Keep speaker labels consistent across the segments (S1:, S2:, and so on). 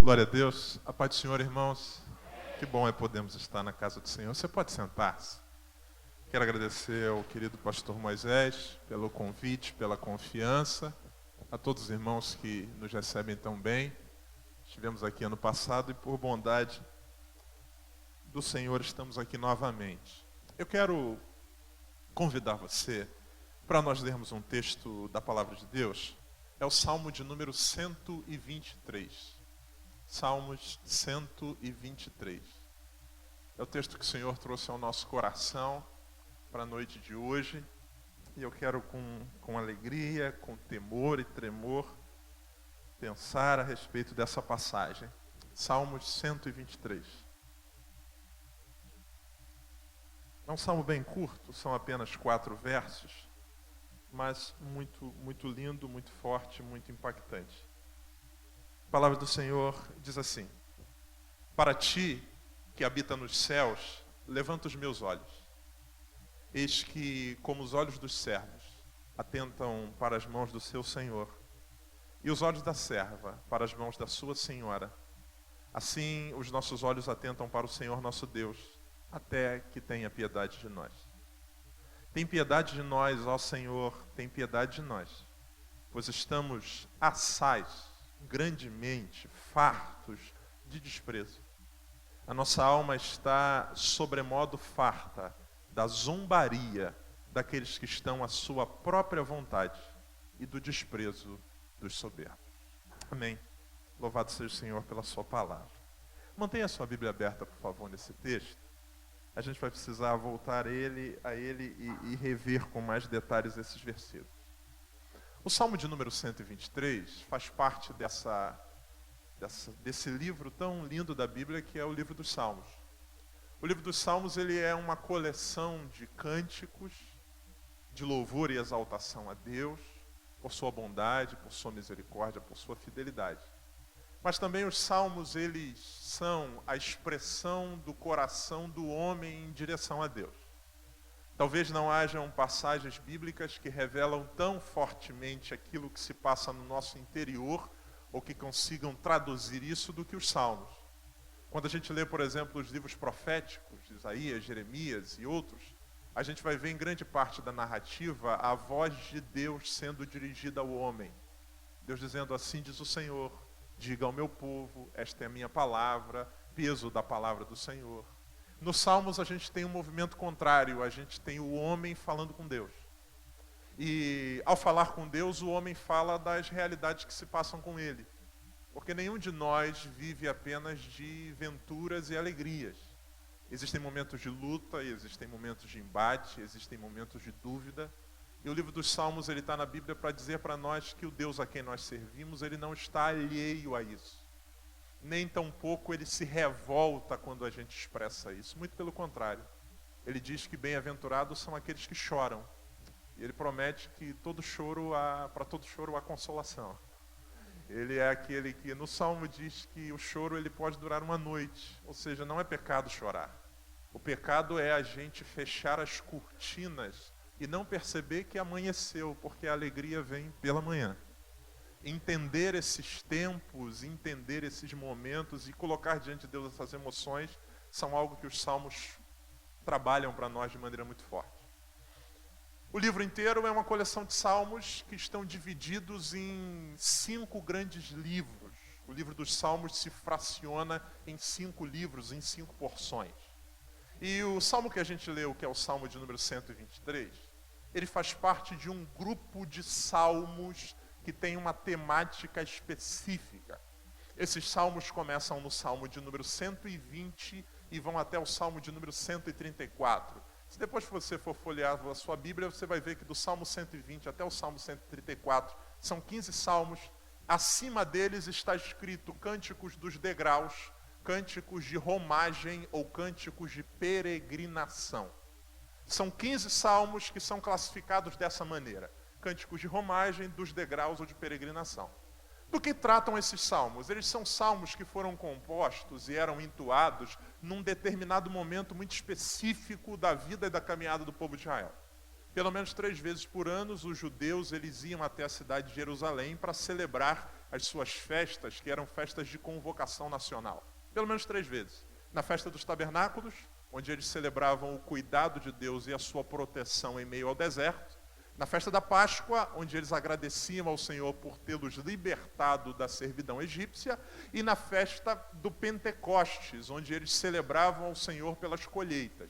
S1: Glória a Deus. A paz do Senhor, irmãos. Que bom é podermos estar na casa do Senhor. Você pode sentar-se. Quero agradecer ao querido pastor Moisés pelo convite, pela confiança. A todos os irmãos que nos recebem tão bem. Estivemos aqui ano passado e por bondade do Senhor estamos aqui novamente. Eu quero convidar você para nós lermos um texto da palavra de Deus. É o Salmo de número 123. Salmos 123. É o texto que o Senhor trouxe ao nosso coração para a noite de hoje. E eu quero com alegria, com temor e tremor, pensar a respeito dessa passagem. Salmos 123. É um salmo bem curto, são apenas 4 versos, mas muito lindo, muito forte, muito impactante. A palavra do Senhor diz assim: para ti, que habita nos céus, levanta os meus olhos. Eis que, como os olhos dos servos, atentam para as mãos do seu Senhor, e os olhos da serva para as mãos da sua senhora, assim os nossos olhos atentam para o Senhor nosso Deus, até que tenha piedade de nós. Tem piedade de nós, ó Senhor, tem piedade de nós, pois estamos assaz, grandemente fartos de desprezo. A nossa alma está sobremodo farta da zombaria daqueles que estão à sua própria vontade e do desprezo dos soberbos. Amém. Louvado seja o Senhor pela sua palavra. Mantenha a sua Bíblia aberta, por favor, nesse texto. A gente vai precisar voltar a ele e rever com mais detalhes esses versículos. O Salmo de número 123 faz parte desse livro tão lindo da Bíblia que é o livro dos Salmos. O livro dos Salmos ele é uma coleção de cânticos, de louvor e exaltação a Deus, por sua bondade, por sua misericórdia, por sua fidelidade. Mas também os Salmos eles são a expressão do coração do homem em direção a Deus. Talvez não hajam passagens bíblicas que revelam tão fortemente aquilo que se passa no nosso interior ou que consigam traduzir isso do que os Salmos. Quando a gente lê, por exemplo, os livros proféticos, Isaías, Jeremias e outros, a gente vai ver em grande parte da narrativa a voz de Deus sendo dirigida ao homem. Deus dizendo: assim diz o Senhor, diga ao meu povo, esta é a minha palavra, peso da palavra do Senhor. Nos Salmos a gente tem um movimento contrário, a gente tem o homem falando com Deus. E ao falar com Deus, o homem fala das realidades que se passam com ele. Porque nenhum de nós vive apenas de venturas e alegrias. Existem momentos de luta, existem momentos de embate, existem momentos de dúvida. E o livro dos Salmos ele está na Bíblia para dizer para nós que o Deus a quem nós servimos, ele não está alheio a isso. Nem tampouco ele se revolta quando a gente expressa isso. Muito pelo contrário. Ele diz que bem-aventurados são aqueles que choram. E ele promete que para todo choro há consolação. Ele é aquele que no Salmo diz que o choro ele pode durar uma noite. Ou seja, não é pecado chorar. O pecado é a gente fechar as cortinas e não perceber que amanheceu, porque a alegria vem pela manhã. Entender esses tempos, entender esses momentos e colocar diante de Deus essas emoções são algo que os Salmos trabalham para nós de maneira muito forte. O livro inteiro é uma coleção de salmos que estão divididos em 5 grandes livros. O livro dos Salmos se fraciona em 5 livros, em 5 porções. E o salmo que a gente leu, que é o Salmo de número 123, ele faz parte de um grupo de salmos que tem uma temática específica. Esses salmos começam no Salmo de número 120 e vão até o Salmo de número 134. Se depois você for folhear a sua Bíblia, você vai ver que do Salmo 120 até o Salmo 134 são 15 salmos. Acima deles está escrito cânticos dos degraus, cânticos de romagem ou cânticos de peregrinação. São 15 salmos que são classificados dessa maneira. Cânticos de romagem, dos degraus ou de peregrinação. Do que tratam esses salmos? Eles são salmos que foram compostos e eram entoados num determinado momento muito específico da vida e da caminhada do povo de Israel. Pelo menos 3 vezes por ano, os judeus eles iam até a cidade de Jerusalém para celebrar as suas festas, que eram festas de convocação nacional. Pelo menos 3 vezes. Na festa dos tabernáculos, onde eles celebravam o cuidado de Deus e a sua proteção em meio ao deserto. Na festa da Páscoa, onde eles agradeciam ao Senhor por tê-los libertado da servidão egípcia. E na festa do Pentecostes, onde eles celebravam ao Senhor pelas colheitas.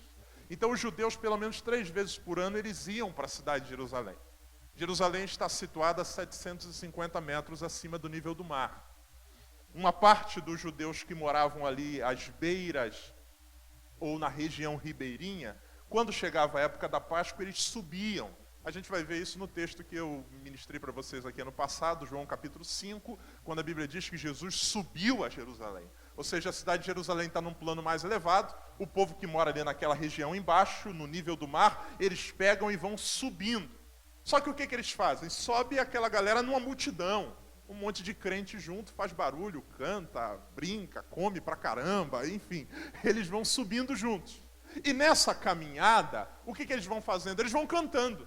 S1: Então os judeus, pelo menos 3 vezes por ano, eles iam para a cidade de Jerusalém. Jerusalém está situada a 750 metros acima do nível do mar. Uma parte dos judeus que moravam ali às beiras ou na região ribeirinha, quando chegava a época da Páscoa, eles subiam. A gente vai ver isso no texto que eu ministrei para vocês aqui ano passado, João capítulo 5, quando a Bíblia diz que Jesus subiu a Jerusalém. Ou seja, a cidade de Jerusalém está num plano mais elevado, o povo que mora ali naquela região embaixo, no nível do mar, eles pegam e vão subindo. Só que o que eles fazem? Sobe aquela galera numa multidão, um monte de crente junto, faz barulho, canta, brinca, come pra caramba, enfim, eles vão subindo juntos. E nessa caminhada, o que eles vão fazendo? Eles vão cantando.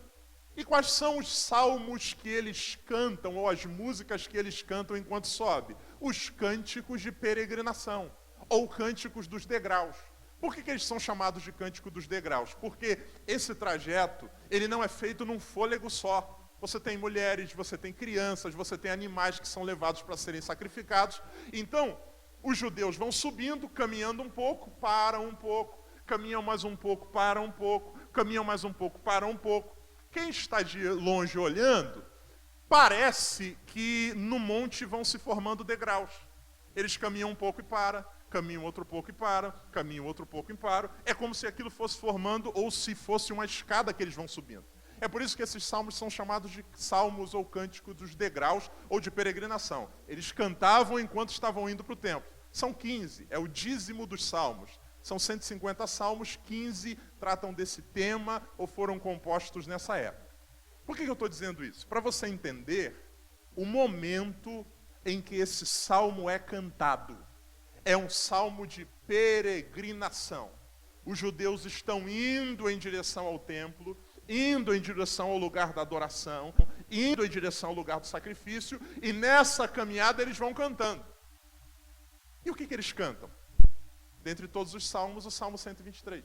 S1: E quais são os salmos que eles cantam, ou as músicas que eles cantam enquanto sobe? Os cânticos de peregrinação, ou cânticos dos degraus. Por que eles são chamados de cântico dos degraus? Porque esse trajeto, ele não é feito num fôlego só. Você tem mulheres, você tem crianças, você tem animais que são levados para serem sacrificados. Então, os judeus vão subindo, caminhando um pouco, param um pouco, caminham mais um pouco, param um pouco, caminham mais um pouco, param um pouco. Quem está de longe olhando, parece que no monte vão se formando degraus. Eles caminham um pouco e param, caminham outro pouco e param, caminham outro pouco e param. É como se aquilo fosse formando ou se fosse uma escada que eles vão subindo. É por isso que esses salmos são chamados de salmos ou cânticos dos degraus ou de peregrinação. Eles cantavam enquanto estavam indo para o templo. São 15, é o dízimo dos salmos. São 150 salmos, 15 tratam desse tema ou foram compostos nessa época. Por que eu estou dizendo isso? Para você entender o momento em que esse salmo é cantado. É um salmo de peregrinação. Os judeus estão indo em direção ao templo, indo em direção ao lugar da adoração, indo em direção ao lugar do sacrifício, e nessa caminhada eles vão cantando. E o que eles cantam? Dentre todos os salmos, o Salmo 123.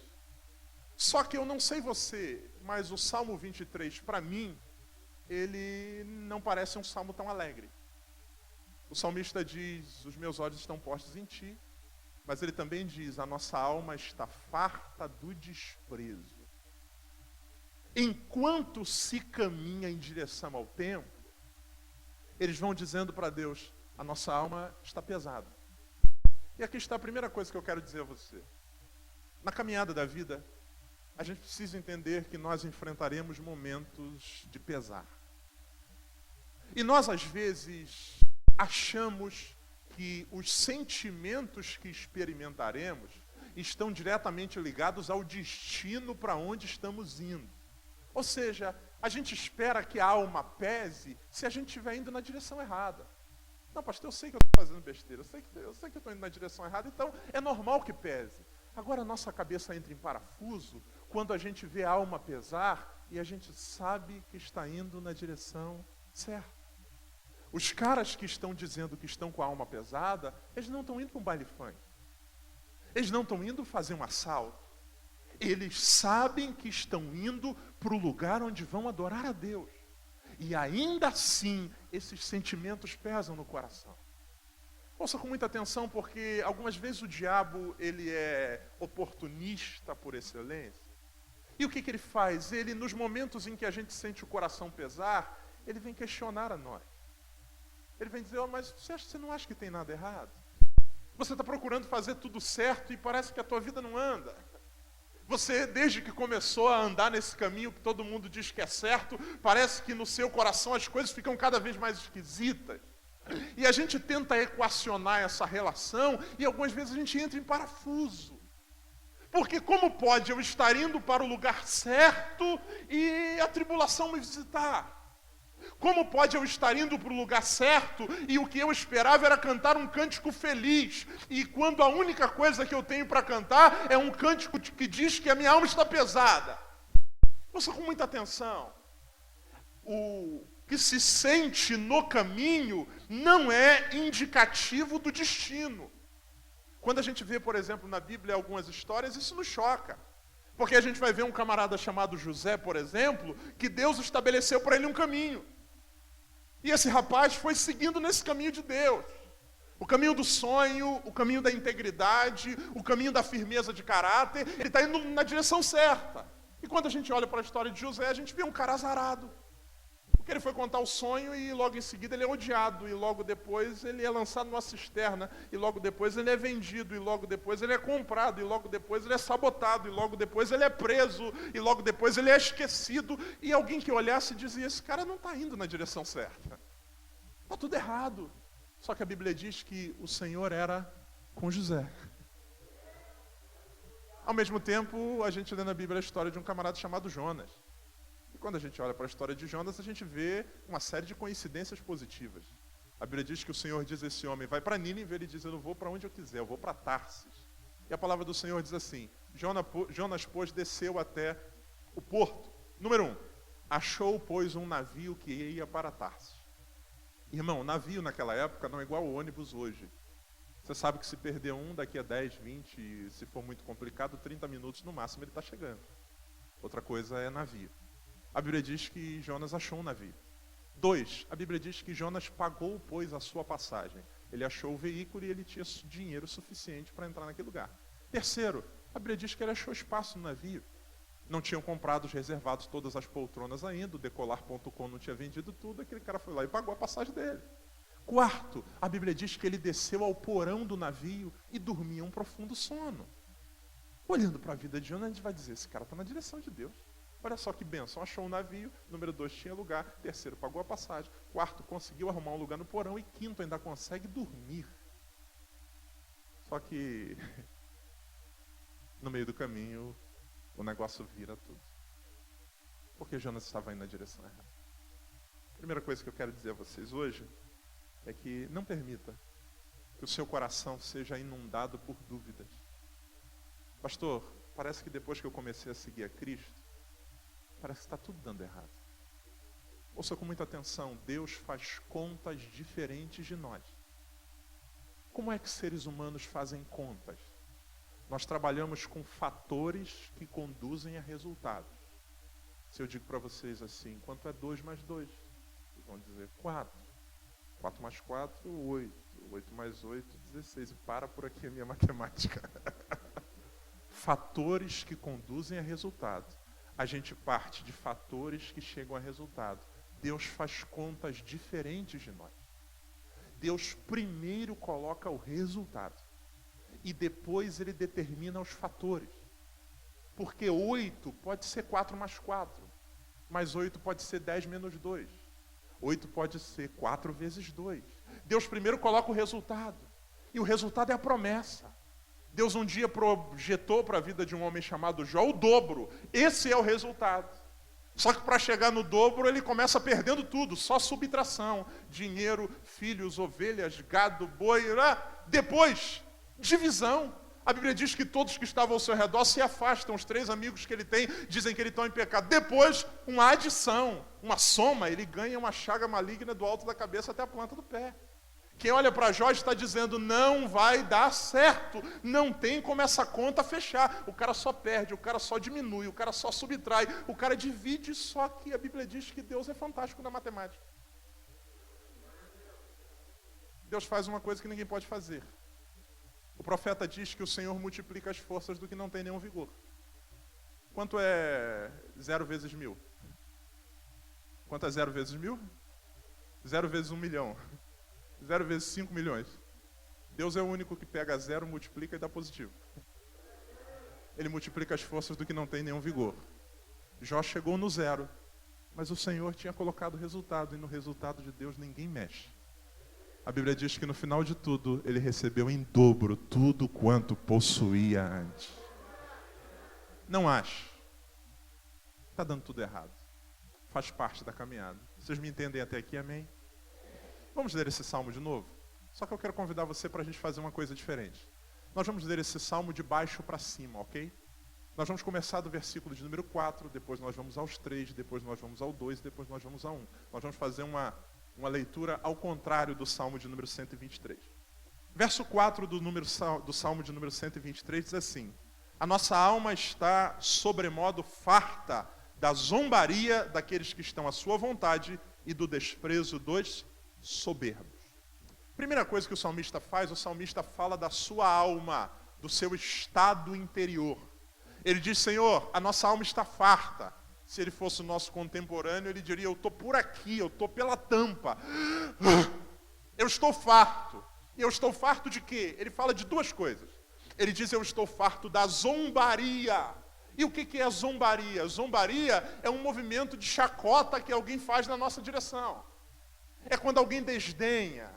S1: Só que eu não sei você, mas o Salmo 23, para mim, ele não parece um salmo tão alegre. O salmista diz, os meus olhos estão postos em ti, mas ele também diz, a nossa alma está farta do desprezo. Enquanto se caminha em direção ao templo, eles vão dizendo para Deus, a nossa alma está pesada. E aqui está a primeira coisa que eu quero dizer a você. Na caminhada da vida, a gente precisa entender que nós enfrentaremos momentos de pesar. E nós, às vezes, achamos que os sentimentos que experimentaremos estão diretamente ligados ao destino para onde estamos indo. Ou seja, a gente espera que a alma pese se a gente estiver indo na direção errada. Não, pastor, eu sei que eu estou fazendo besteira, eu sei que eu estou indo na direção errada, então é normal que pese. Agora a nossa cabeça entra em parafuso quando a gente vê a alma pesar e a gente sabe que está indo na direção certa. Os caras que estão dizendo que estão com a alma pesada, eles não estão indo para um baile funk. Eles não estão indo fazer um assalto. Eles sabem que estão indo para o lugar onde vão adorar a Deus. E ainda assim, esses sentimentos pesam no coração. Ouça com muita atenção, porque algumas vezes o diabo, ele é oportunista por excelência. E o que ele faz? Ele, nos momentos em que a gente sente o coração pesar, ele vem questionar a nós. Ele vem dizer, mas você não acha que tem nada errado? Você está procurando fazer tudo certo e parece que a tua vida não anda. Você, desde que começou a andar nesse caminho que todo mundo diz que é certo, parece que no seu coração as coisas ficam cada vez mais esquisitas. E a gente tenta equacionar essa relação e algumas vezes a gente entra em parafuso. Porque como pode eu estar indo para o lugar certo e a tribulação me visitar? Como pode eu estar indo para o lugar certo e o que eu esperava era cantar um cântico feliz? E quando a única coisa que eu tenho para cantar é um cântico que diz que a minha alma está pesada. Ouça com muita atenção. O que se sente no caminho não é indicativo do destino. Quando a gente vê, por exemplo, na Bíblia algumas histórias, isso nos choca. Porque a gente vai ver um camarada chamado José, por exemplo, que Deus estabeleceu para ele um caminho. E esse rapaz foi seguindo nesse caminho de Deus. O caminho do sonho, o caminho da integridade, o caminho da firmeza de caráter, ele está indo na direção certa. E quando a gente olha para a história de José, a gente vê um cara azarado. Porque ele foi contar o sonho e logo em seguida ele é odiado. E logo depois ele é lançado numa cisterna. E logo depois ele é vendido. E logo depois ele é comprado. E logo depois ele é sabotado. E logo depois ele é preso. E logo depois ele é esquecido. E alguém que olhasse dizia, esse cara não está indo na direção certa. Está tudo errado. Só que a Bíblia diz que o Senhor era com José. Ao mesmo tempo, a gente lê na Bíblia a história de um camarada chamado Jonas. E quando a gente olha para a história de Jonas, a gente vê uma série de coincidências positivas. A Bíblia diz que o Senhor diz a esse homem, vai para Nínive, ele diz, eu não vou para onde eu quiser, eu vou para Tarsis. E a palavra do Senhor diz assim, Jonas, pois, desceu até o porto. Número 1, achou, pois, um navio que ia para Tarsis. Irmão, navio naquela época não é igual ao ônibus hoje. Você sabe que se perder um, daqui a 10, 20, e se for muito complicado, 30 minutos no máximo ele está chegando. Outra coisa é navio. A Bíblia diz que Jonas achou um navio. 2, a Bíblia diz que Jonas pagou, pois, a sua passagem. Ele achou o veículo e ele tinha dinheiro suficiente para entrar naquele lugar. 3, a Bíblia diz que ele achou espaço no navio. Não tinham comprado os reservados todas as poltronas ainda, o Decolar.com não tinha vendido tudo, aquele cara foi lá e pagou a passagem dele. 4, a Bíblia diz que ele desceu ao porão do navio e dormia um profundo sono. Olhando para a vida de Jonas, a gente vai dizer, esse cara está na direção de Deus. Olha só que bênção, achou um navio, número 2, tinha lugar, 3, pagou a passagem, 4, conseguiu arrumar um lugar no porão e 5, ainda consegue dormir. Só que no meio do caminho o negócio vira tudo. Porque Jonas estava indo na direção errada. A primeira coisa que eu quero dizer a vocês hoje é que não permita que o seu coração seja inundado por dúvidas. Pastor, parece que depois que eu comecei a seguir a Cristo, parece que está tudo dando errado. Ouça com muita atenção, Deus faz contas diferentes de nós. Como é que seres humanos fazem contas? Nós trabalhamos com fatores que conduzem a resultados. Se eu digo para vocês assim, quanto é 2 mais 2? Vocês vão dizer 4. 4 mais 4, 8. 8 mais 8, 16. E para por aqui a minha matemática. Fatores que conduzem a resultado. A gente parte de fatores que chegam a resultado. Deus faz contas diferentes de nós. Deus primeiro coloca o resultado. E depois ele determina os fatores. Porque 8 pode ser 4 mais 4. Mas 8 pode ser 10 menos 2. 8 pode ser 4 vezes 2. Deus primeiro coloca o resultado. E o resultado é a promessa. Deus um dia projetou para a vida de um homem chamado Jó o dobro. Esse é o resultado. Só que para chegar no dobro, ele começa perdendo tudo. Só subtração. Dinheiro, filhos, ovelhas, gado, boi. Depois, divisão. A Bíblia diz que todos que estavam ao seu redor se afastam. Os 3 amigos que ele tem dizem que ele está em pecado. Depois, uma adição, uma soma. Ele ganha uma chaga maligna do alto da cabeça até a planta do pé. Quem olha para Jó está dizendo, não vai dar certo. Não tem como essa conta fechar. O cara só perde, o cara só diminui, o cara só subtrai, o cara divide. Só que a Bíblia diz que Deus é fantástico na matemática. Deus faz uma coisa que ninguém pode fazer. O profeta diz que o Senhor multiplica as forças do que não tem nenhum vigor. Quanto é 0 vezes 1000? Quanto é 0 vezes 1000? 0 vezes 1 milhão. 0 vezes 5 milhões. Deus é o único que pega 0, multiplica e dá positivo. Ele multiplica as forças do que não tem nenhum vigor. Jó chegou no 0, mas o Senhor tinha colocado o resultado, e no resultado de Deus ninguém mexe. A Bíblia diz que no final de tudo, ele recebeu em dobro tudo quanto possuía antes. Não acho. Está dando tudo errado. Faz parte da caminhada. Vocês me entendem até aqui, amém? Vamos ler esse salmo de novo? Só que eu quero convidar você para a gente fazer uma coisa diferente. Nós vamos ler esse salmo de baixo para cima, ok? Nós vamos começar do versículo de número 4, depois nós vamos aos 3, depois nós vamos ao 2, depois nós vamos ao 1. Nós vamos fazer um uma leitura ao contrário do Salmo de número 123. Verso 4 do Salmo de número 123 diz assim: a nossa alma está sobremodo farta da zombaria daqueles que estão à sua vontade e do desprezo dos soberbos. Primeira coisa que o salmista fala da sua alma, do seu estado interior. Ele diz: Senhor, a nossa alma está farta. Se ele fosse o nosso contemporâneo, ele diria: eu estou por aqui, eu estou pela tampa. Eu estou farto. E eu estou farto de quê? Ele fala de duas coisas. Ele diz: eu estou farto da zombaria. E o que é zombaria? Zombaria é um movimento de chacota que alguém faz na nossa direção. É quando alguém desdenha.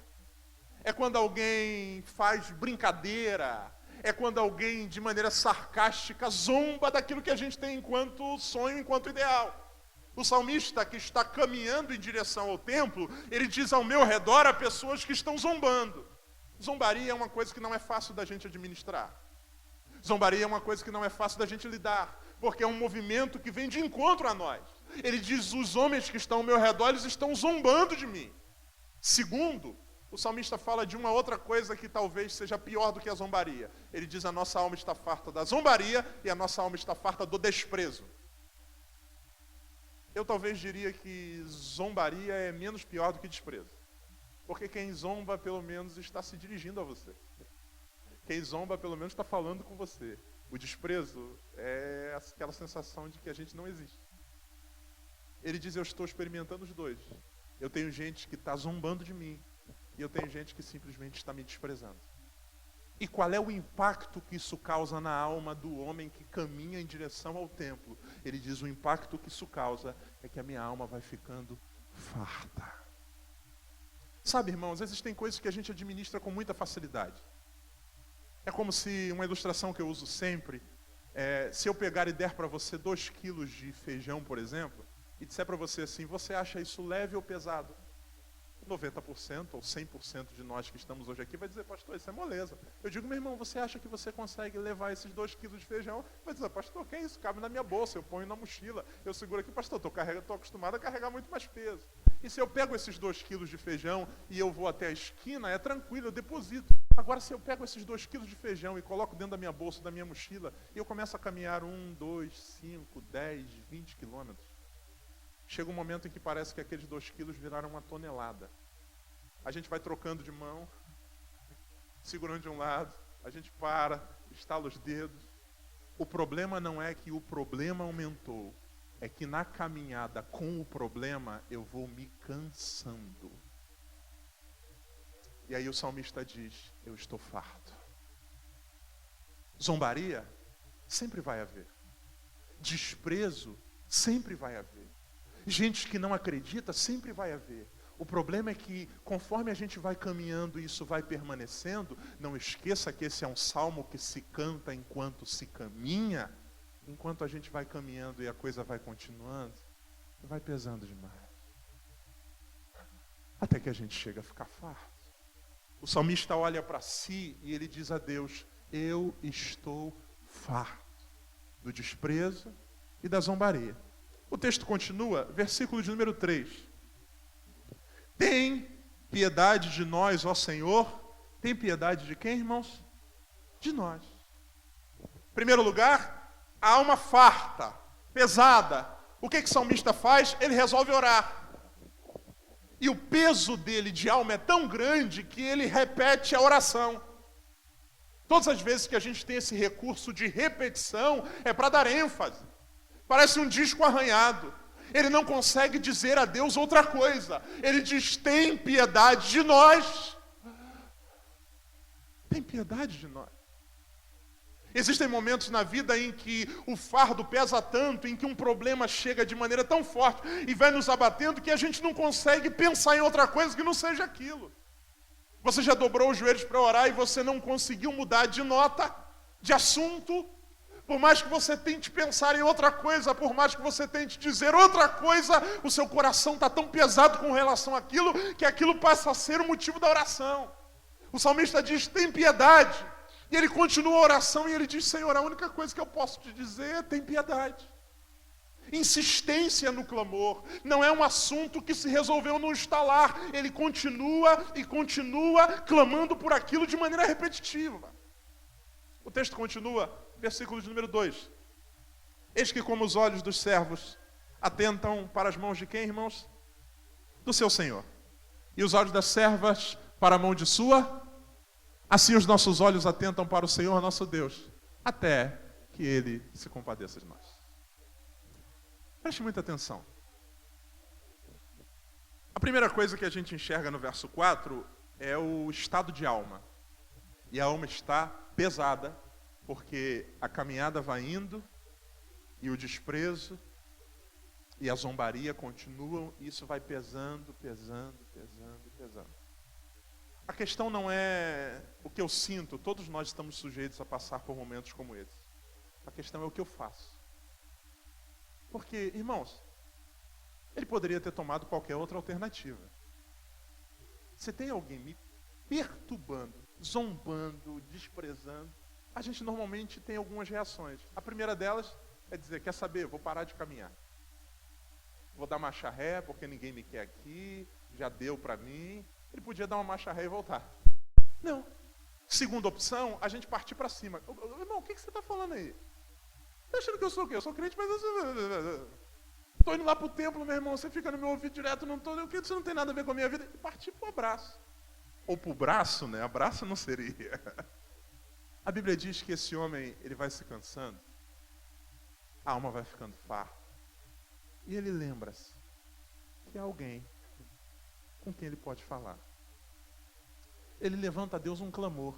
S1: É quando alguém faz brincadeira. É quando alguém, de maneira sarcástica, zomba daquilo que a gente tem enquanto sonho, enquanto ideal. O salmista, que está caminhando em direção ao templo, ele diz: ao meu redor há pessoas que estão zombando. Zombaria é uma coisa que não é fácil da gente administrar. Zombaria é uma coisa que não é fácil da gente lidar, porque é um movimento que vem de encontro a nós. Ele diz: os homens que estão ao meu redor, eles estão zombando de mim. Segundo, o salmista fala de uma outra coisa que talvez seja pior do que a zombaria. Ele diz: a nossa alma está farta da zombaria e a nossa alma está farta do desprezo. Eu talvez diria que zombaria é menos pior do que desprezo. Porque quem zomba, pelo menos, está se dirigindo a você. Quem zomba, pelo menos, está falando com você. O desprezo é aquela sensação de que a gente não existe. Ele diz: eu estou experimentando os dois. Eu tenho gente que está zombando de mim. E eu tenho gente que simplesmente está me desprezando. E qual é o impacto que isso causa na alma do homem que caminha em direção ao templo? Ele diz: o impacto que isso causa é que a minha alma vai ficando farta. Sabe, irmãos, existem coisas que a gente administra com muita facilidade. É como se, uma ilustração que eu uso sempre, se eu pegar e der para você 2 quilos de feijão, por exemplo, e disser para você assim: você acha isso leve ou pesado? 90% ou 100% de nós que estamos hoje aqui vai dizer: pastor, isso é moleza. Eu digo: meu irmão, você acha que você consegue levar esses 2 quilos de feijão? Vai dizer: pastor, que é isso? Cabe na minha bolsa, eu ponho na mochila, eu seguro aqui. Pastor, estou acostumado a carregar muito mais peso. E se eu pego esses 2 quilos de feijão e eu vou até a esquina, é tranquilo, eu deposito. Agora, se eu pego esses 2 quilos de feijão e coloco dentro da minha bolsa, da minha mochila, e eu começo a caminhar 1, 2, 5, 10, 20 quilômetros, chega um momento em que parece que aqueles 2 quilos viraram 1 tonelada. A gente vai trocando de mão, segurando de um lado, a gente para, estala os dedos. O problema não é que o problema aumentou, é que na caminhada com o problema eu vou me cansando. E aí o salmista diz: eu estou farto. Zombaria? Sempre vai haver. Desprezo? Sempre vai haver. Gente que não acredita? Sempre vai haver. O problema é que, conforme a gente vai caminhando e isso vai permanecendo, não esqueça que esse é um salmo que se canta enquanto se caminha. Enquanto a gente vai caminhando e a coisa vai continuando, vai pesando demais. Até que a gente chega a ficar farto. O salmista olha para si e ele diz a Deus: eu estou farto do desprezo e da zombaria. O texto continua, versículo de número 3. Tem piedade de nós, ó Senhor. Tem piedade de quem, irmãos? De nós. Em primeiro lugar, a alma farta, pesada. O que o salmista faz? Ele resolve orar. E o peso dele de alma é tão grande que ele repete a oração. Todas as vezes que a gente tem esse recurso de repetição, é para dar ênfase. Parece um disco arranhado. Ele não consegue dizer a Deus outra coisa. Ele diz: tem piedade de nós. Tem piedade de nós. Existem momentos na vida em que o fardo pesa tanto, em que um problema chega de maneira tão forte e vai nos abatendo que a gente não consegue pensar em outra coisa que não seja aquilo. Você já dobrou os joelhos para orar e você não conseguiu mudar de nota, de assunto? Por mais que você tente pensar em outra coisa, por mais que você tente dizer outra coisa, o seu coração está tão pesado com relação àquilo, que aquilo passa a ser o motivo da oração. O salmista diz: tem piedade. E ele continua a oração e ele diz: Senhor, a única coisa que eu posso te dizer é: tem piedade. insistência no clamor. Não é um assunto que se resolveu no instalar. Ele continua e continua clamando por aquilo de maneira repetitiva. O texto continua, versículo de número 2. Eis que como os olhos dos servos atentam para as mãos de quem, irmãos? Do seu Senhor. E os olhos das servas para a mão de sua? Assim os nossos olhos atentam para o Senhor nosso Deus, até que Ele se compadeça de nós. Preste muita atenção. A primeira coisa que a gente enxerga no verso 4 é o estado de alma. E a alma está pesada, porque a caminhada vai indo, e o desprezo e a zombaria continuam, e isso vai pesando, pesando, pesando, pesando. A questão não é o que eu sinto, todos nós estamos sujeitos a passar por momentos como esse. A questão é o que eu faço. Porque, irmãos, ele poderia ter tomado qualquer outra alternativa. Se tem alguém me perturbando, zombando, desprezando, a gente normalmente tem algumas reações. A primeira delas é dizer, quer saber, vou parar de caminhar. Vou dar marcha ré, porque ninguém me quer aqui, já deu para mim. Ele podia dar uma marcha ré e voltar. Não. Segunda opção, a gente partir para cima. Irmão, o que você está falando aí? Tá achando que eu sou o quê? Eu sou crente, mas eu estou indo lá para o templo, meu irmão, você fica no meu ouvido direto, não tô, isso não tem nada a ver com a minha vida. E partir para o abraço. Ou para o braço, né? Abraço não seria. A Bíblia diz que esse homem, ele vai se cansando, a alma vai ficando farta, e ele lembra-se que há alguém com quem ele pode falar. Ele levanta a Deus um clamor,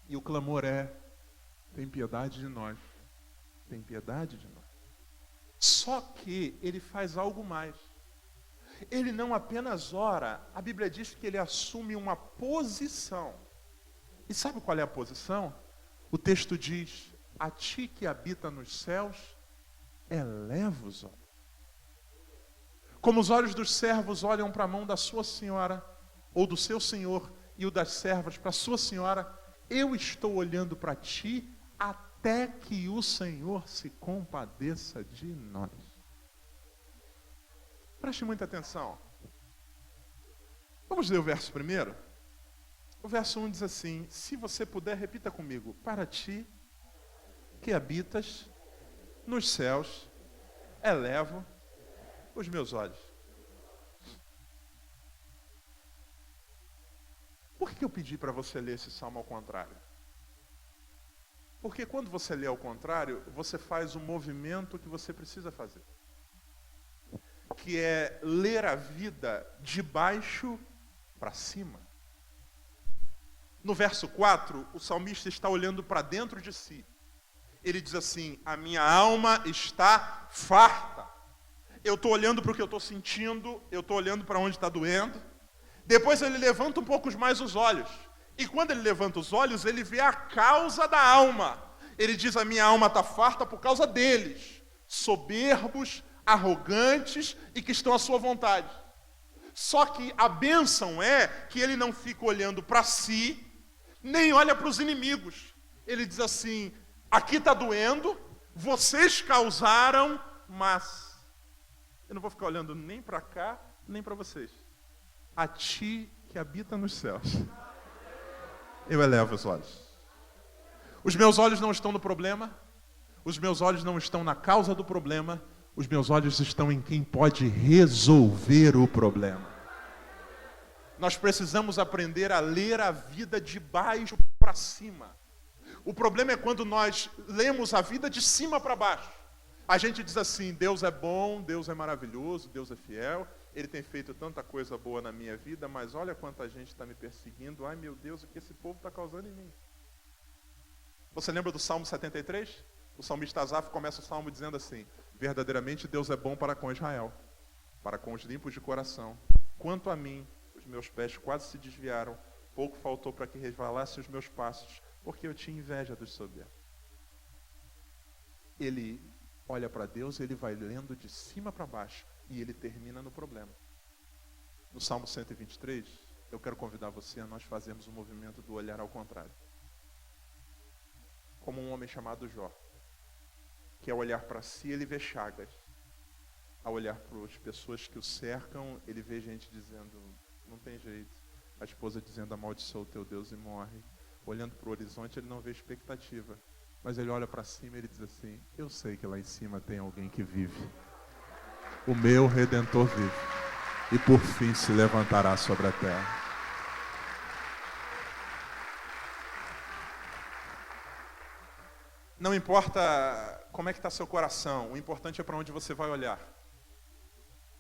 S1: e o clamor é, tem piedade de nós, tem piedade de nós. Só que ele faz algo mais. Ele não apenas ora, a Bíblia diz que ele assume uma posição. E sabe qual é a posição? O texto diz, a ti que habita nos céus, eleva os olhos. Como os olhos dos servos olham para a mão da sua senhora, ou do seu senhor, e o das servas para a sua senhora, eu estou olhando para ti, até que o Senhor se compadeça de nós. Preste muita atenção. Vamos ler o verso primeiro? O verso 1 diz assim, se você puder, repita comigo. Para ti, que habitas nos céus, elevo os meus olhos. Por que eu pedi para você ler esse salmo ao contrário? Porque quando você lê ao contrário, você faz o movimento que você precisa fazer. Que é ler a vida de baixo para cima. No verso 4, o salmista está olhando para dentro de si. Ele diz assim, a minha alma está farta. Eu estou olhando para o que eu estou sentindo, eu estou olhando para onde está doendo. Depois ele levanta um pouco mais os olhos. E quando ele levanta os olhos, ele vê a causa da alma. Ele diz, a minha alma está farta por causa deles. Soberbos, arrogantes e que estão à sua vontade. Só que a bênção é que ele não fica olhando para si, nem olha para os inimigos. Ele diz assim, aqui está doendo, vocês causaram, mas eu não vou ficar olhando nem para cá, nem para vocês. A ti que habita nos céus, eu elevo os olhos. Os meus olhos não estão no problema, os meus olhos não estão na causa do problema, os meus olhos estão em quem pode resolver o problema. Nós precisamos aprender a ler a vida de baixo para cima. O problema é quando nós lemos a vida de cima para baixo. A gente diz assim, Deus é bom, Deus é maravilhoso, Deus é fiel, Ele tem feito tanta coisa boa na minha vida, mas olha quanta gente está me perseguindo. Ai meu Deus, o que esse povo está causando em mim? Você lembra do Salmo 73? O salmista Asaf começa o salmo dizendo assim, verdadeiramente Deus é bom para com Israel, para com os limpos de coração. Quanto a mim, os meus pés quase se desviaram, pouco faltou para que resvalasse os meus passos, porque eu tinha inveja dos soberbos. Ele olha para Deus, ele vai lendo de cima para baixo, e ele termina no problema. No Salmo 123, eu quero convidar você a nós fazermos o movimento do olhar ao contrário. Como um homem chamado Jó. que ao olhar para si, ele vê chagas. Ao olhar para as pessoas que o cercam, ele vê gente dizendo, não tem jeito. A esposa dizendo, amaldiçoa o teu Deus e morre. Olhando para o horizonte, ele não vê expectativa. Mas ele olha para cima e ele diz assim, eu sei que lá em cima tem alguém que vive. O meu Redentor vive. E por fim se levantará sobre a terra. Não importa como é que está seu coração, o importante é para onde você vai olhar.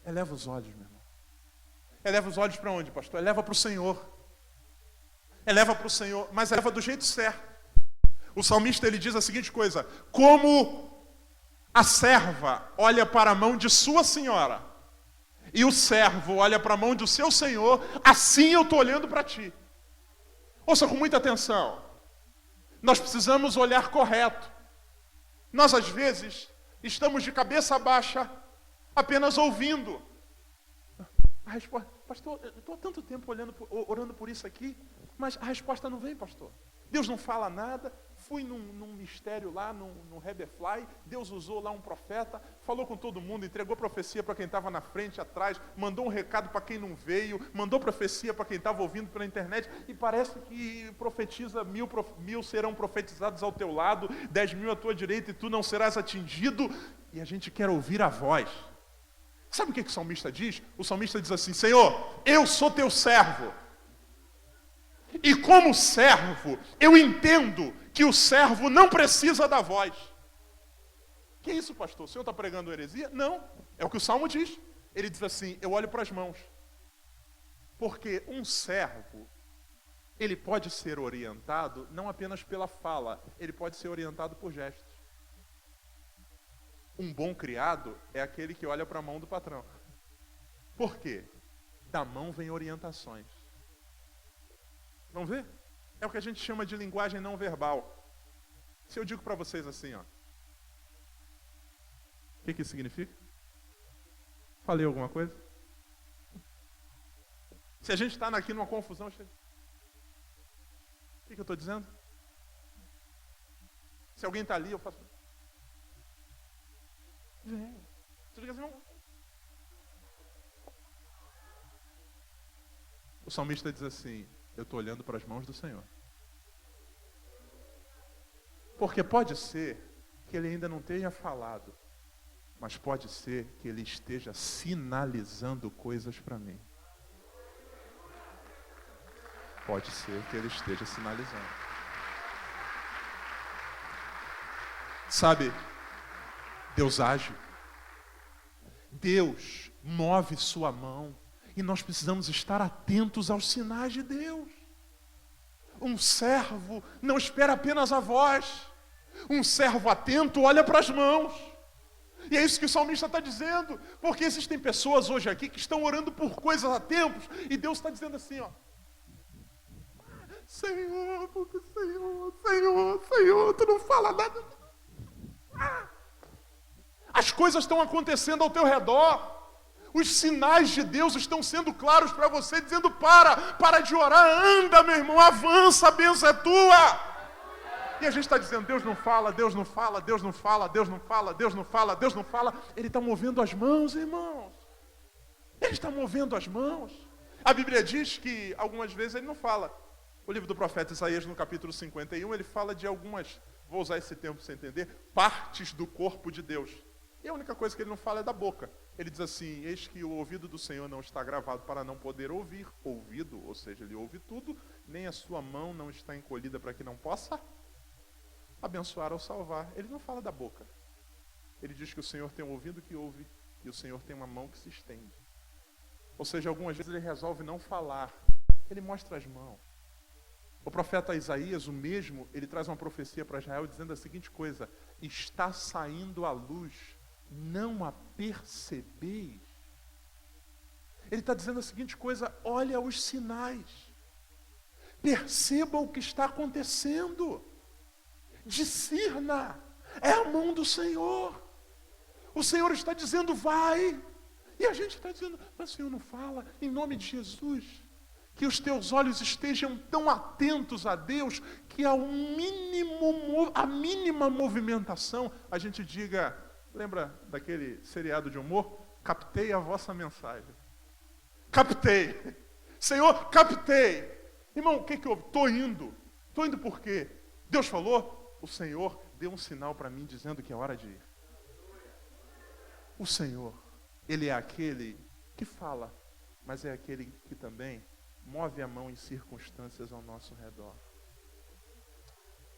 S1: Eleva os olhos, meu irmão. Eleva os olhos para onde, pastor? Eleva para o Senhor. Eleva para o Senhor, mas eleva do jeito certo. O salmista, ele diz a seguinte coisa, como a serva olha para a mão de sua senhora, e o servo olha para a mão do seu senhor, assim eu estou olhando para ti. Ouça com muita atenção. Nós precisamos olhar correto. Nós, às vezes, estamos de cabeça baixa, apenas ouvindo. A resposta, pastor, eu estou há tanto tempo orando por isso aqui, mas a resposta não vem, pastor. Deus não fala nada. Fui num mistério lá, no Rebefly, Deus usou lá um profeta, falou com todo mundo, entregou profecia para quem estava na frente, atrás, mandou um recado para quem não veio, mandou profecia para quem estava ouvindo pela internet, e parece que profetiza 1000 serão profetizados ao teu lado, 10.000 à tua direita, e tu não serás atingido, e a gente quer ouvir a voz. Sabe o que o salmista diz? O salmista diz assim, Senhor, eu sou teu servo. E como servo, eu entendo que o servo não precisa da voz. Que isso, pastor? O senhor está pregando heresia? Não, é o que o Salmo diz. Ele diz assim, eu olho para as mãos. Porque um servo, ele pode ser orientado não apenas pela fala, ele pode ser orientado por gestos. Um bom criado é aquele que olha para a mão do patrão. Por quê? Da mão vem orientações. Vamos ver? É o que a gente chama de linguagem não verbal. Se eu digo para vocês assim, ó. O que isso significa? Falei alguma coisa? Se a gente está aqui numa confusão, o que eu estou dizendo? Se alguém está ali, eu faço... Vem. Você diz assim, não. O salmista diz assim, eu estou olhando para as mãos do Senhor. Porque pode ser que ele ainda não tenha falado, mas pode ser que ele esteja sinalizando coisas para mim. Pode ser que ele esteja sinalizando. Sabe, Deus age. Deus move sua mão. E nós precisamos estar atentos aos sinais de Deus. Um servo não espera apenas a voz. Um servo atento olha para as mãos. E é isso que o salmista está dizendo. Porque existem pessoas hoje aqui que estão orando por coisas há tempos. E Deus está dizendo assim, ó. Senhor, porque Senhor, tu não fala nada. As coisas estão acontecendo ao teu redor. Os sinais de Deus estão sendo claros para você, dizendo, para de orar, anda, meu irmão, avança, a bênção é tua. E a gente está dizendo, Deus não fala, Deus não fala, Deus não fala, Deus não fala, Deus não fala, Deus não fala. Ele está movendo as mãos, irmãos. Ele está movendo as mãos. A Bíblia diz que algumas vezes ele não fala. O livro do profeta Isaías, no capítulo 51, ele fala de algumas, vou usar esse termo para você entender, partes do corpo de Deus. E a única coisa que ele não fala é da boca. Ele diz assim, eis que o ouvido do Senhor não está gravado para não poder ouvir. Ouvido, ou seja, ele ouve tudo, nem a sua mão não está encolhida para que não possa abençoar ou salvar. Ele não fala da boca. Ele diz que o Senhor tem um ouvido que ouve e o Senhor tem uma mão que se estende. Ou seja, algumas vezes ele resolve não falar. Ele mostra as mãos. O profeta Isaías, o mesmo, ele traz uma profecia para Israel dizendo a seguinte coisa, está saindo a luz, não a percebeis. Ele está dizendo a seguinte coisa, olha os sinais. Perceba o que está acontecendo. Discirna. É a mão do Senhor. O Senhor está dizendo, vai. E a gente está dizendo, mas o Senhor não fala, em nome de Jesus. Que os teus olhos estejam tão atentos a Deus, que a mínima movimentação, a gente diga, lembra daquele seriado de humor? Captei a vossa mensagem. Captei. Senhor, captei. Irmão, o que houve? Estou indo. Estou indo por quê? Deus falou? O Senhor deu um sinal para mim dizendo que é hora de ir. O Senhor, Ele é aquele que fala, mas é aquele que também move a mão em circunstâncias ao nosso redor.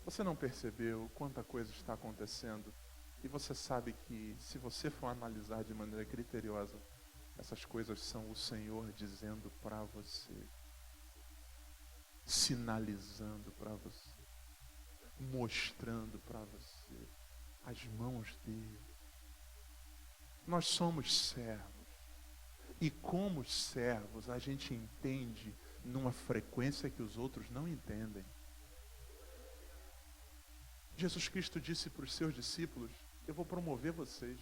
S1: Você não percebeu quanta coisa está acontecendo? E você sabe que, se você for analisar de maneira criteriosa, essas coisas são o Senhor dizendo para você, sinalizando para você, mostrando para você as mãos dele. Nós somos servos. E como servos, a gente entende numa frequência que os outros não entendem. Jesus Cristo disse para os seus discípulos, eu vou promover vocês.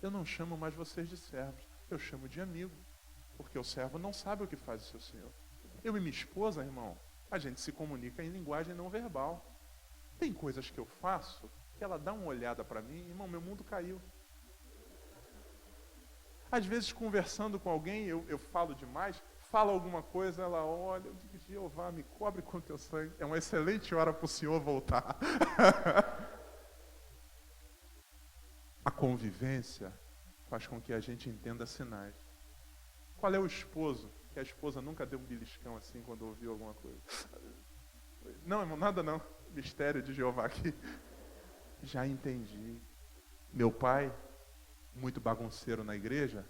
S1: Eu não chamo mais vocês de servos, eu chamo de amigo. Porque o servo não sabe o que faz o seu Senhor. Eu e minha esposa, irmão, a gente se comunica em linguagem não verbal. Tem coisas que eu faço, que ela dá uma olhada para mim, irmão, meu mundo caiu. Às vezes, conversando com alguém, eu falo demais, fala alguma coisa, ela olha, eu digo, Jeová, me cobre com teu sangue. É uma excelente hora para o Senhor voltar. A convivência faz com que a gente entenda sinais. Qual é o esposo? Que a esposa nunca deu um beliscão assim quando ouviu alguma coisa. Não, irmão, nada não. Mistério de Jeová aqui. Já entendi. Meu pai, muito bagunceiro na igreja,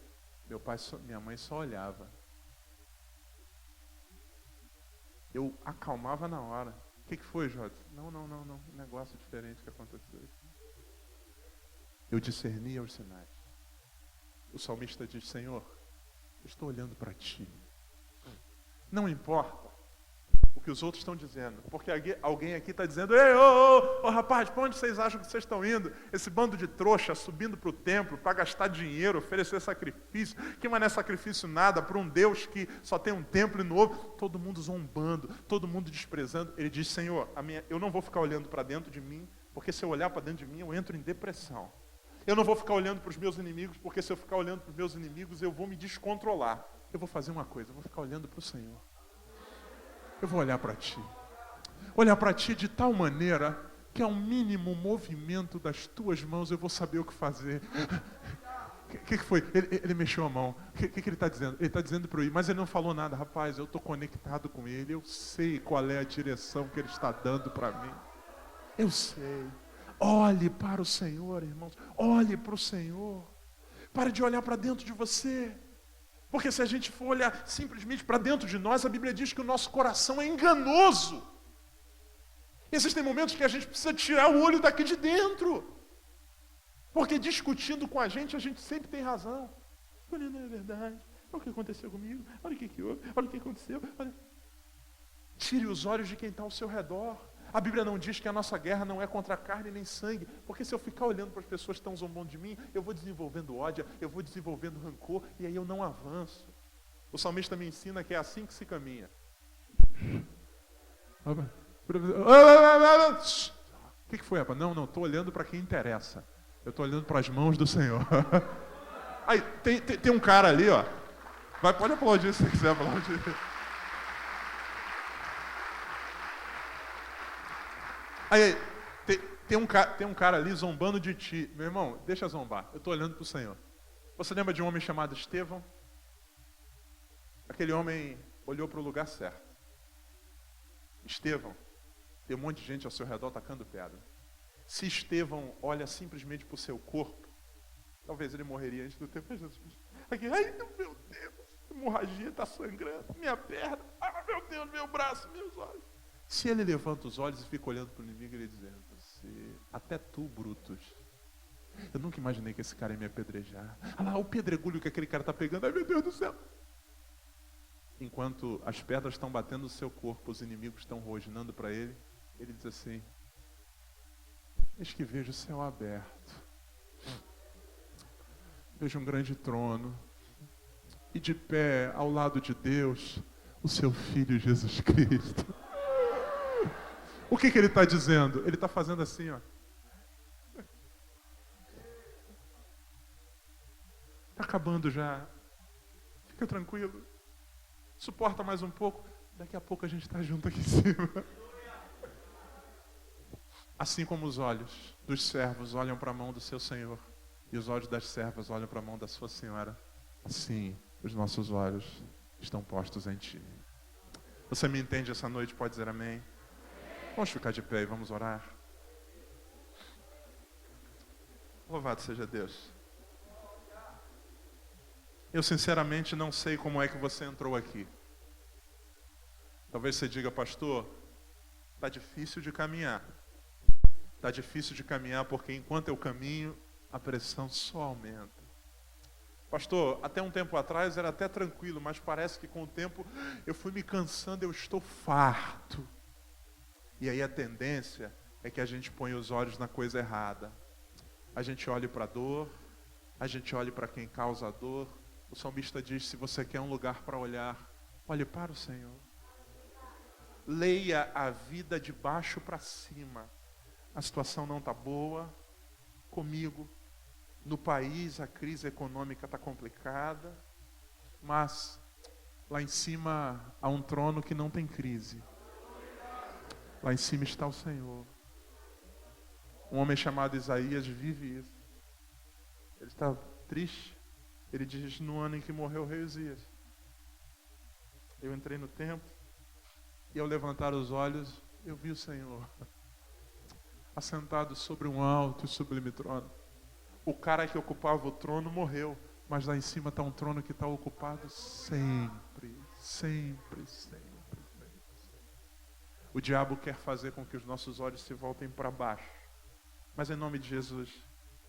S1: minha mãe só olhava. Eu acalmava na hora. O que foi, Jota? Não. Um negócio diferente que aconteceu. Eu discernia os sinais. O salmista diz, Senhor, eu estou olhando para ti. Não importa o que os outros estão dizendo. Porque alguém aqui está dizendo, ei, ô, rapaz, para onde vocês acham que vocês estão indo? Esse bando de trouxa subindo para o templo para gastar dinheiro, oferecer sacrifício. Que não é sacrifício nada para um Deus que só tem um templo novo. Todo mundo zombando, todo mundo desprezando. Ele diz, Senhor, eu não vou ficar olhando para dentro de mim, porque se eu olhar para dentro de mim, eu entro em depressão. Eu não vou ficar olhando para os meus inimigos, porque se eu ficar olhando para os meus inimigos, eu vou me descontrolar. Eu vou fazer uma coisa, eu vou ficar olhando para o Senhor. Eu vou olhar para ti. Olhar para ti de tal maneira que ao mínimo movimento das tuas mãos eu vou saber o que fazer. O que foi? Ele mexeu a mão. O que ele está dizendo? Ele está dizendo para eu ir, mas ele não falou nada. Rapaz, eu estou conectado com ele. Eu sei qual é a direção que ele está dando para mim. Eu sei. Olhe para o Senhor, irmãos. Olhe para o Senhor. Pare de olhar para dentro de você. Porque se a gente for olhar simplesmente para dentro de nós, a Bíblia diz que o nosso coração é enganoso. Existem momentos que a gente precisa tirar o olho daqui de dentro. Porque discutindo com a gente sempre tem razão. Olha, não é verdade. Olha o que aconteceu comigo. Olha o que houve. Olha o que aconteceu. Olha. Tire os olhos de quem está ao seu redor. A Bíblia não diz que a nossa guerra não é contra carne nem sangue, porque se eu ficar olhando para as pessoas que estão zombando de mim, eu vou desenvolvendo ódio, eu vou desenvolvendo rancor, e aí eu não avanço. O salmista me ensina que é assim que se caminha. O que foi, rapaz? Não, estou olhando para quem interessa. Eu estou olhando para as mãos do Senhor. Aí, tem um cara ali, ó. Pode aplaudir se você quiser aplaudir. Aí, tem um cara ali zombando de ti. Meu irmão, deixa zombar. Eu estou olhando para o Senhor. Você lembra de um homem chamado Estevão? Aquele homem olhou para o lugar certo. Estevão, tem um monte de gente ao seu redor tacando pedra. Se Estevão olha simplesmente para o seu corpo, talvez ele morreria antes do tempo de Jesus. Aqui, ai, meu Deus, hemorragia está sangrando, minha perna, ai, meu Deus, meu braço, meus olhos. Se ele levanta os olhos e fica olhando para o inimigo, ele dizendo, até tu, Brutus, eu nunca imaginei que esse cara ia me apedrejar. Olha lá, o pedregulho que aquele cara está pegando, ai meu Deus do céu. Enquanto as pedras estão batendo no seu corpo, os inimigos estão rosnando para ele, ele diz assim, eis que vejo o céu aberto, vejo um grande trono, e de pé ao lado de Deus, o seu Filho Jesus Cristo. O que ele está dizendo? Ele está fazendo assim, ó. Está acabando já. Fica tranquilo. Suporta mais um pouco. Daqui a pouco a gente está junto aqui em cima. Assim como os olhos dos servos olham para a mão do seu Senhor e os olhos das servas olham para a mão da sua senhora, assim os nossos olhos estão postos em Ti. Você me entende essa noite? Pode dizer amém? Vamos ficar de pé e vamos orar. Louvado seja Deus. Eu sinceramente não sei como é que você entrou aqui. Talvez você diga, pastor, está difícil de caminhar. Está difícil de caminhar porque enquanto eu caminho, a pressão só aumenta. Pastor, até um tempo atrás era até tranquilo, mas parece que com o tempo eu fui me cansando, eu estou farto. E aí a tendência é que a gente põe os olhos na coisa errada. A gente olha para a dor, a gente olha para quem causa a dor. O salmista diz, se você quer um lugar para olhar, olhe para o Senhor. Leia a vida de baixo para cima. A situação não está boa comigo. No país a crise econômica está complicada. Mas lá em cima há um trono que não tem crise. Lá em cima está o Senhor. Um homem chamado Isaías vive isso. Ele está triste. Ele diz, no ano em que morreu o rei Uzias, eu entrei no templo e ao levantar os olhos, eu vi o Senhor assentado sobre um alto e sublime trono. O cara que ocupava o trono morreu, mas lá em cima está um trono que está ocupado sempre, sempre, sempre, sempre. O diabo quer fazer com que os nossos olhos se voltem para baixo, mas em nome de Jesus,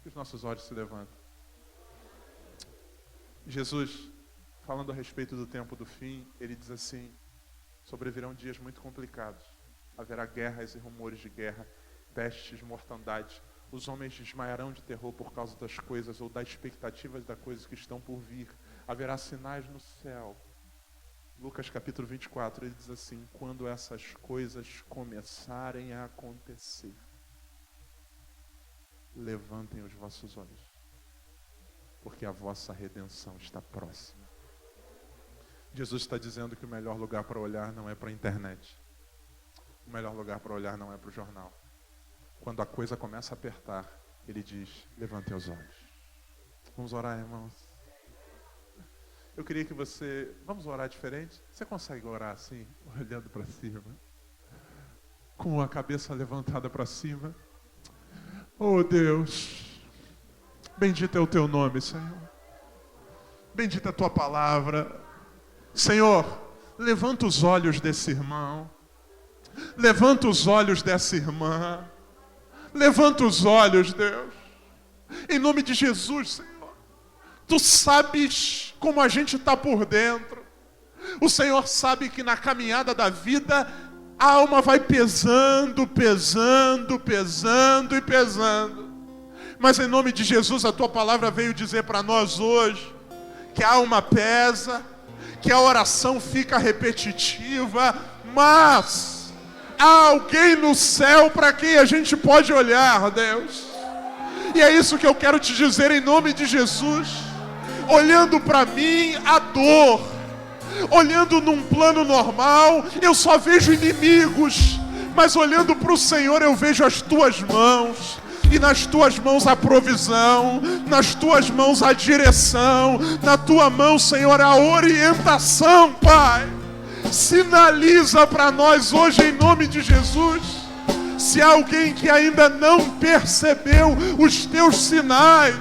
S1: que os nossos olhos se levantem. Jesus, falando a respeito do tempo do fim, ele diz assim, sobrevirão dias muito complicados, haverá guerras e rumores de guerra, pestes, mortandade, os homens desmaiarão de terror por causa das coisas ou das expectativas das coisas que estão por vir, haverá sinais no céu. Lucas capítulo 24, ele diz assim, quando essas coisas começarem a acontecer, levantem os vossos olhos, porque a vossa redenção está próxima. Jesus está dizendo que o melhor lugar para olhar não é para a internet. O melhor lugar para olhar não é para o jornal. Quando a coisa começa a apertar, ele diz, levantem os olhos. Vamos orar, irmãos? Eu queria que você... Vamos orar diferente? Você consegue orar assim, olhando para cima? Com a cabeça levantada para cima? Oh Deus... Bendito é o teu nome, Senhor. Bendita é a tua palavra. Senhor, levanta os olhos desse irmão. Levanta os olhos dessa irmã. Levanta os olhos, Deus. Em nome de Jesus, Senhor. Tu sabes como a gente está por dentro. O Senhor sabe que na caminhada da vida, a alma vai pesando, pesando, pesando e pesando. Mas em nome de Jesus, a tua palavra veio dizer para nós hoje que a alma pesa, que a oração fica repetitiva, mas há alguém no céu para quem a gente pode olhar, Deus. E é isso que eu quero te dizer em nome de Jesus. Olhando para mim, a dor. Olhando num plano normal, eu só vejo inimigos. Mas olhando para o Senhor, eu vejo as tuas mãos. E nas tuas mãos a provisão, nas tuas mãos a direção, na tua mão, Senhor, a orientação, Pai. Sinaliza para nós hoje em nome de Jesus. Se há alguém que ainda não percebeu os teus sinais,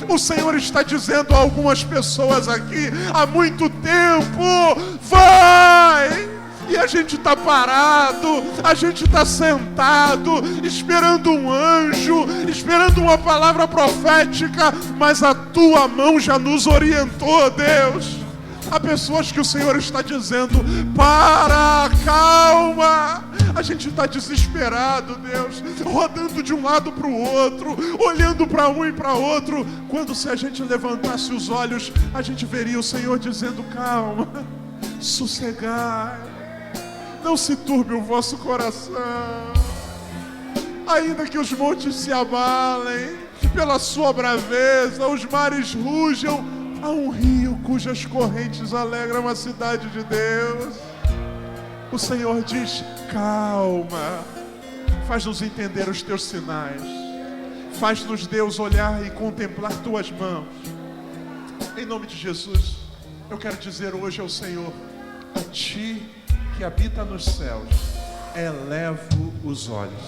S1: o Senhor está dizendo a algumas pessoas aqui há muito tempo, vai! E a gente está parado, a gente está sentado, esperando um anjo, esperando uma palavra profética, mas a tua mão já nos orientou, Deus. Há pessoas que o Senhor está dizendo, para, calma. A gente está desesperado, Deus, rodando de um lado para o outro, olhando para um e para outro, quando se a gente levantasse os olhos, a gente veria o Senhor dizendo, calma, sossegai. não se turbe o vosso coração. Ainda que os montes se abalem, que pela sua braveza os mares rujam, há um rio cujas correntes alegram a cidade de Deus. O Senhor diz: calma, faz-nos entender os teus sinais, faz-nos, Deus, olhar e contemplar tuas mãos. Em nome de Jesus, eu quero dizer hoje ao Senhor: a ti que habita nos céus, elevo os olhos.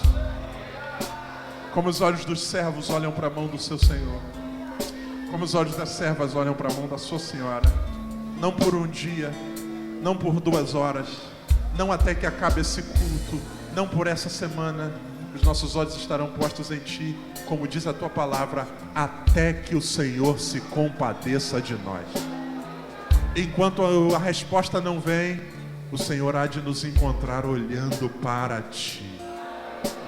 S1: Como os olhos dos servos olham para a mão do seu Senhor, como os olhos das servas olham para a mão da sua senhora, não por um dia, não por 2 horas, não até que acabe esse culto, não por essa semana, os nossos olhos estarão postos em ti, como diz a tua palavra, até que o Senhor se compadeça de nós. Enquanto a resposta não vem, o Senhor há de nos encontrar olhando para ti.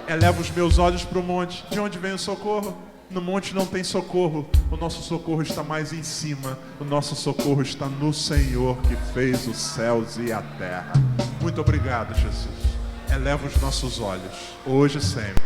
S1: Eleva os meus olhos para o monte. De onde vem o socorro? No monte não tem socorro. O nosso socorro está mais em cima. O nosso socorro está no Senhor que fez os céus e a terra. Muito obrigado, Jesus. Eleva os nossos olhos, hoje e sempre.